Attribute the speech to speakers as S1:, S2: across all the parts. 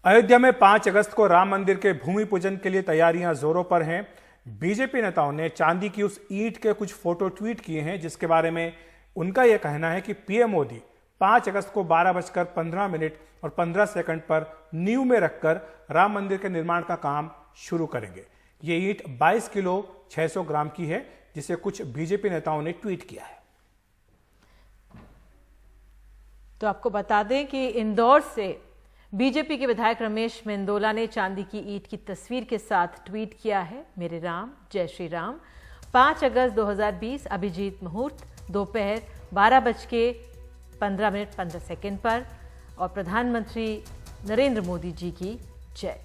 S1: अयोध्या में 5 अगस्त को राम मंदिर के भूमि पूजन के लिए तैयारियां जोरों पर हैं। बीजेपी नेताओं ने चांदी की उस ईंट के कुछ फोटो ट्वीट किए हैं, जिसके बारे में उनका यह कहना है कि पीएम मोदी 5 अगस्त को 12:15 और 15 सेकंड पर नींव में रखकर राम मंदिर के निर्माण का काम शुरू करेंगे। ये ईंट 22 किलो 600 ग्राम की है, जिसे कुछ बीजेपी नेताओं ने ट्वीट किया है।
S2: तो आपको बता दें कि इंदौर से बीजेपी के विधायक रमेश मेंदोला ने चांदी की ईंट की तस्वीर के साथ ट्वीट किया है, मेरे राम जय श्री राम। 5 अगस्त 2020 अभिजीत मुहूर्त दोपहर 12:15 15 सेकंड पर और प्रधानमंत्री नरेंद्र मोदी जी की जय।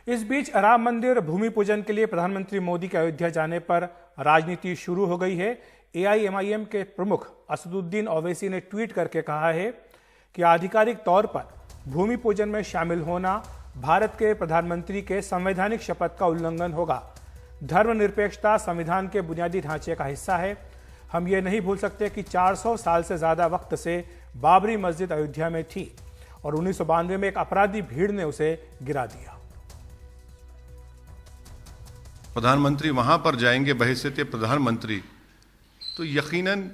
S1: इस बीच राम मंदिर भूमि पूजन के लिए प्रधानमंत्री मोदी के अयोध्या जाने पर राजनीति शुरू हो गई है। एआईएमआईएम के प्रमुख असदुद्दीन ओवैसी ने ट्वीट करके कहा है कि आधिकारिक तौर पर भूमि पूजन में शामिल होना भारत के प्रधानमंत्री के संवैधानिक शपथ का उल्लंघन होगा। धर्मनिरपेक्षता संविधान के बुनियादी ढांचे का हिस्सा है। हम ये नहीं भूल सकते कि 400 साल से ज्यादा वक्त से बाबरी मस्जिद अयोध्या में थी और 1992 में एक अपराधी भीड़ ने उसे गिरा दिया।
S3: प्रधानमंत्री वहां पर जाएंगे बहैसियत प्रधानमंत्री, तो यकीनन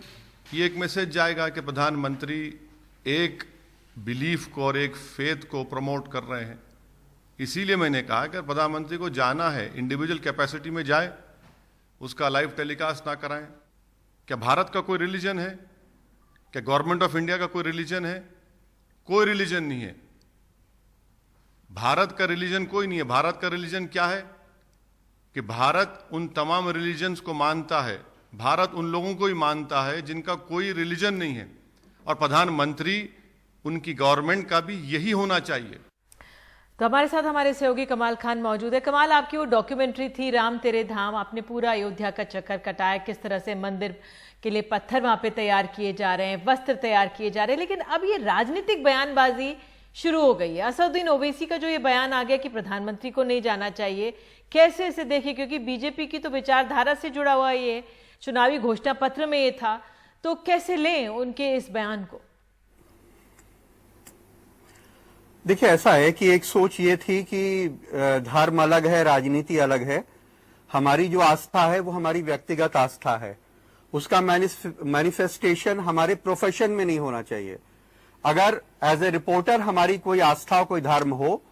S3: ये एक मैसेज जाएगा कि प्रधानमंत्री एक बिलीफ को और एक फेथ को प्रमोट कर रहे हैं। इसीलिए मैंने कहा कि प्रधानमंत्री को जाना है, इंडिविजुअल कैपेसिटी में जाए, उसका लाइव टेलीकास्ट ना कराएं। क्या भारत का कोई रिलीजन है? क्या गवर्नमेंट ऑफ इंडिया का कोई रिलीजन है? कोई रिलीजन नहीं है। भारत का रिलीजन कोई नहीं है। भारत का रिलीजन क्या है कि भारत उन तमाम रिलीजन्स को मानता है। भारत उन लोगों को ही मानता है जिनका कोई रिलीजन नहीं है, और प्रधानमंत्री उनकी गवर्नमेंट का भी यही होना चाहिए।
S2: तो हमारे साथ हमारे सहयोगी कमाल खान मौजूद है। कमाल, आपकी वो डॉक्यूमेंट्री थी राम तेरे धाम, आपने पूरा अयोध्या का चक्कर कटाया, किस तरह से मंदिर के लिए पत्थर वहां पे तैयार किए जा रहे हैं, वस्त्र तैयार किए जा रहे हैं, लेकिन अब ये राजनीतिक बयानबाजी शुरू हो गई है। असदुद्दीन ओवैसी का जो ये बयान आ गया कि प्रधानमंत्री को नहीं जाना चाहिए, कैसे इसे देखिए? क्योंकि बीजेपी की तो विचारधारा से जुड़ा हुआ ये चुनावी घोषणा पत्र में ये था, तो कैसे लें उनके इस बयान को?
S4: देखिए, ऐसा है कि एक सोच ये थी कि धर्म अलग है, राजनीति अलग है। हमारी जो आस्था है वो हमारी व्यक्तिगत आस्था है, उसका मैनिफेस्टेशन हमारे प्रोफेशन में नहीं होना चाहिए। अगर एज ए रिपोर्टर हमारी कोई आस्था कोई धर्म हो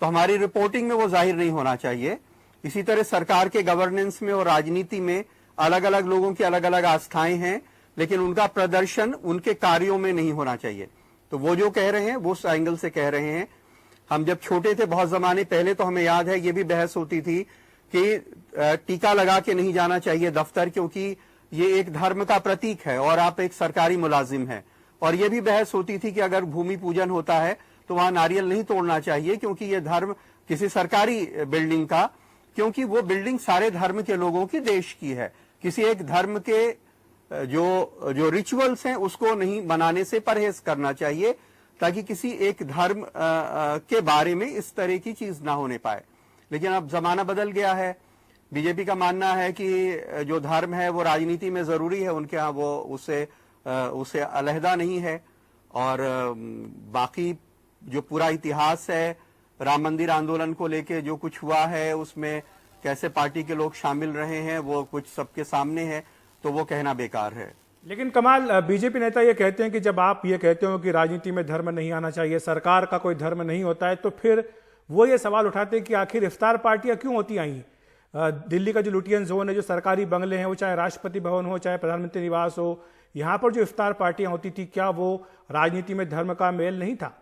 S4: तो हमारी रिपोर्टिंग में वो जाहिर नहीं होना चाहिए। इसी तरह सरकार के गवर्नेंस में और राजनीति में अलग अलग लोगों की अलग अलग आस्थाएं हैं, लेकिन उनका प्रदर्शन उनके कार्यों में नहीं होना चाहिए। तो वो जो कह रहे हैं वो उस एंगल से कह रहे हैं। हम जब छोटे थे बहुत जमाने पहले, तो हमें याद है ये भी बहस होती थी कि टीका लगा के नहीं जाना चाहिए दफ्तर, क्योंकि ये एक धर्म का प्रतीक है और आप एक सरकारी मुलाजिम हैं। और ये भी बहस होती थी कि अगर भूमि पूजन होता है तो वहां नारियल नहीं तोड़ना चाहिए, क्योंकि ये धर्म किसी सरकारी बिल्डिंग का, क्योंकि वो बिल्डिंग सारे धर्म के लोगों की, देश की है। किसी एक धर्म के जो रिचुअल्स हैं उसको नहीं बनाने से परहेज करना चाहिए, ताकि किसी एक धर्म के बारे में इस तरह की चीज ना होने पाए। लेकिन अब जमाना बदल गया है। बीजेपी का मानना है कि जो धर्म है वो राजनीति में जरूरी है, उनके यहाँ वो उसे अलहदा नहीं है। और बाकी जो पूरा इतिहास है राम मंदिर आंदोलन को लेके जो कुछ हुआ है, उसमें कैसे पार्टी के लोग शामिल रहे हैं वो कुछ सबके सामने है, तो वो कहना बेकार है।
S1: लेकिन कमाल, बीजेपी नेता ये कहते हैं कि जब आप ये कहते हो कि राजनीति में धर्म नहीं आना चाहिए, सरकार का कोई धर्म नहीं होता है, तो फिर वो ये सवाल उठाते हैं कि आखिर इफ्तार पार्टियां क्यों होती आई? दिल्ली का जो लुटियन जोन है, जो सरकारी बंगले हैं, वो चाहे राष्ट्रपति भवन हो चाहे प्रधानमंत्री निवास हो, यहां पर जो इफ्तार पार्टियां होती थी, क्या वो राजनीति में धर्म का मेल नहीं था?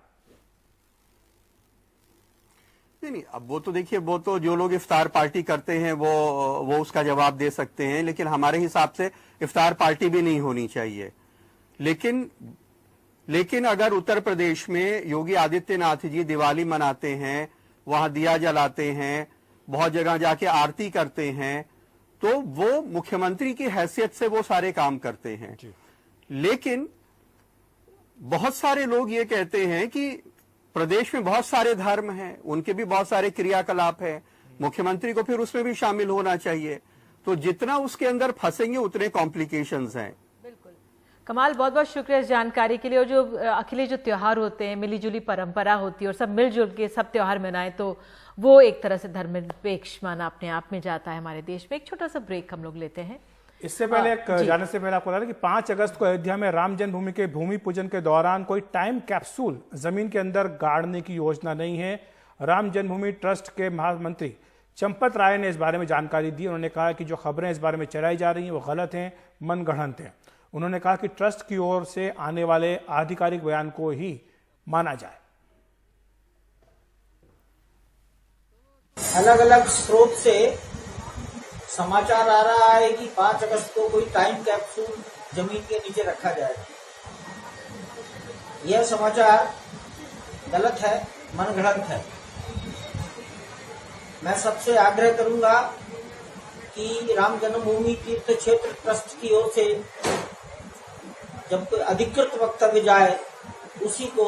S4: नहीं, अब वो तो देखिए, वो तो जो लोग इफ्तार पार्टी करते हैं वो उसका जवाब दे सकते हैं, लेकिन हमारे हिसाब से इफ्तार पार्टी भी नहीं होनी चाहिए। लेकिन अगर उत्तर प्रदेश में योगी आदित्यनाथ जी दिवाली मनाते हैं, वहां दिया जलाते हैं, बहुत जगह जाके आरती करते हैं, तो वो मुख्यमंत्री की हैसियत से वो सारे काम करते हैं। लेकिन बहुत सारे लोग ये कहते हैं कि प्रदेश में बहुत सारे धर्म हैं, उनके भी बहुत सारे क्रियाकलाप हैं, मुख्यमंत्री को फिर उसमें भी शामिल होना चाहिए। तो जितना उसके अंदर फंसेंगे उतने कॉम्प्लिकेशंस हैं।
S2: बिल्कुल। कमाल, बहुत बहुत शुक्रिया इस जानकारी के लिए। और जो अखिलेश जो त्योहार होते हैं, मिलीजुली परंपरा होती है और सब मिलजुल के सब त्योहार मनाएं, तो वो एक तरह से धर्मनिरपेक्ष माना अपने आप में जाता है हमारे देश में। एक छोटा सा ब्रेक हम लोग लेते हैं।
S1: इससे पहले जाने से पहले आपको बता दें कि 5 अगस्त को अयोध्या में राम जन्मभूमि के भूमि पूजन के दौरान कोई टाइम कैप्सूल जमीन के अंदर गाड़ने की योजना नहीं है। राम जन्मभूमि ट्रस्ट के महामंत्री चंपत राय ने इस बारे में जानकारी दी। उन्होंने कहा कि जो खबरें इस बारे में चलाई जा रही हैं वो गलत हैं, मनगढ़ंत हैं। उन्होंने कहा कि ट्रस्ट की ओर से आने वाले आधिकारिक बयान को ही माना जाए।
S5: अलग अलग स्रोत से समाचार आ रहा है कि 5 अगस्त को कोई टाइम कैप्सूल जमीन के नीचे रखा जाएगा। यह समाचार गलत है, मनगढ़ंत है। मैं सबसे आग्रह करूंगा कि राम जन्मभूमि तीर्थ क्षेत्र ट्रस्ट की ओर से जब कोई अधिकृत वक्तव्य जाए उसी को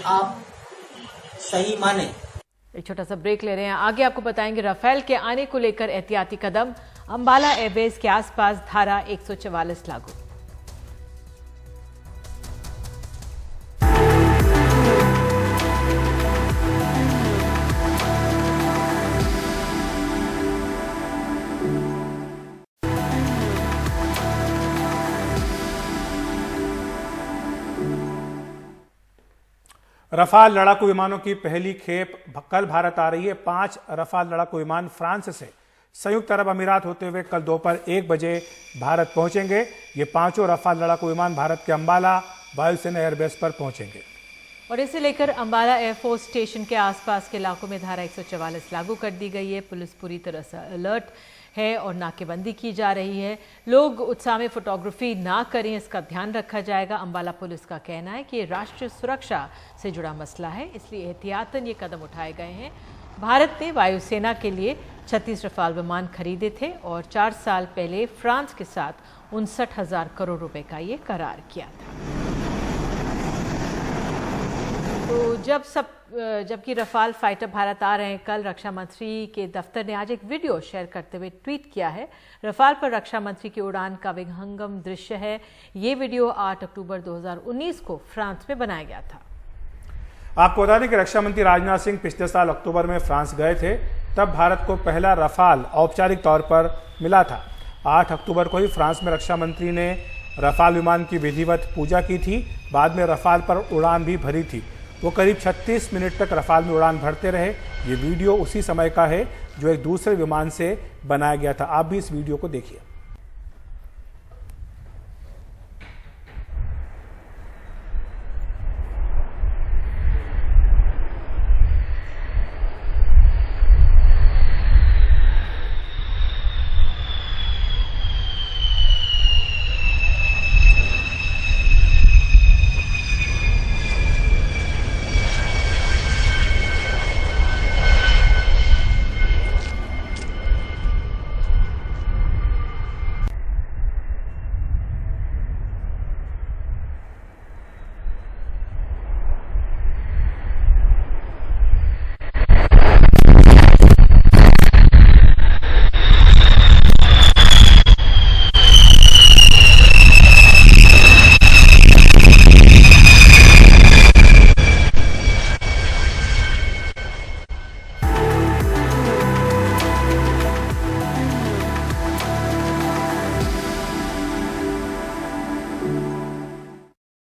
S5: आप सही माने।
S2: एक छोटा सा ब्रेक ले रहे हैं। आगे आपको बताएंगे राफेल के आने को लेकर एहतियाती कदम, अंबाला एयरबेस के आसपास धारा 144 लागू।
S1: रफाल लड़ाकू विमानों की पहली खेप कल भारत आ रही है। 5 रफाल लड़ाकू विमान फ्रांस से संयुक्त अरब अमीरात होते हुए कल दोपहर 1 बजे भारत पहुंचेंगे। ये 5 रफाल लड़ाकू विमान भारत के अंबाला वायुसेना एयरबेस पर पहुंचेंगे।
S2: और इसे लेकर अंबाला एयरफोर्स स्टेशन के आसपास के इलाकों में धारा 144 लागू कर दी गई है। पुलिस पूरी तरह से अलर्ट है और नाकेबंदी की जा रही है। लोग उत्साह में फोटोग्राफी ना करें, इसका ध्यान रखा जाएगा। अंबाला पुलिस का कहना है कि ये राष्ट्रीय सुरक्षा से जुड़ा मसला है, इसलिए एहतियातन ये कदम उठाए गए हैं। भारत ने वायुसेना के लिए 36 रफाल विमान खरीदे थे और 4 साल पहले फ्रांस के साथ 59,000 करोड़ रुपए का ये करार किया था। तो जबकि रफाल फाइटर भारत आ रहे हैं, कल रक्षा मंत्री के दफ्तर ने आज एक वीडियो शेयर करते हुए ट्वीट किया है। रफाल पर रक्षा मंत्री की उड़ान का विहंगम दृश्य है। ये वीडियो 8 अक्टूबर 2019 को फ्रांस में बनाया गया था।
S1: आपको बता दें कि रक्षा मंत्री राजनाथ सिंह पिछले साल अक्टूबर में फ्रांस गए थे। तब भारत को पहला रफाल औपचारिक तौर पर मिला था। 8 अक्टूबर को ही फ्रांस में रक्षा मंत्री ने रफाल विमान की विधिवत पूजा की थी। बाद में रफाल पर उड़ान भी भरी थी। वो करीब 36 मिनट तक रफाल में उड़ान भरते रहे। ये वीडियो उसी समय का है जो एक दूसरे विमान से बनाया गया था। आप भी इस वीडियो को देखिए।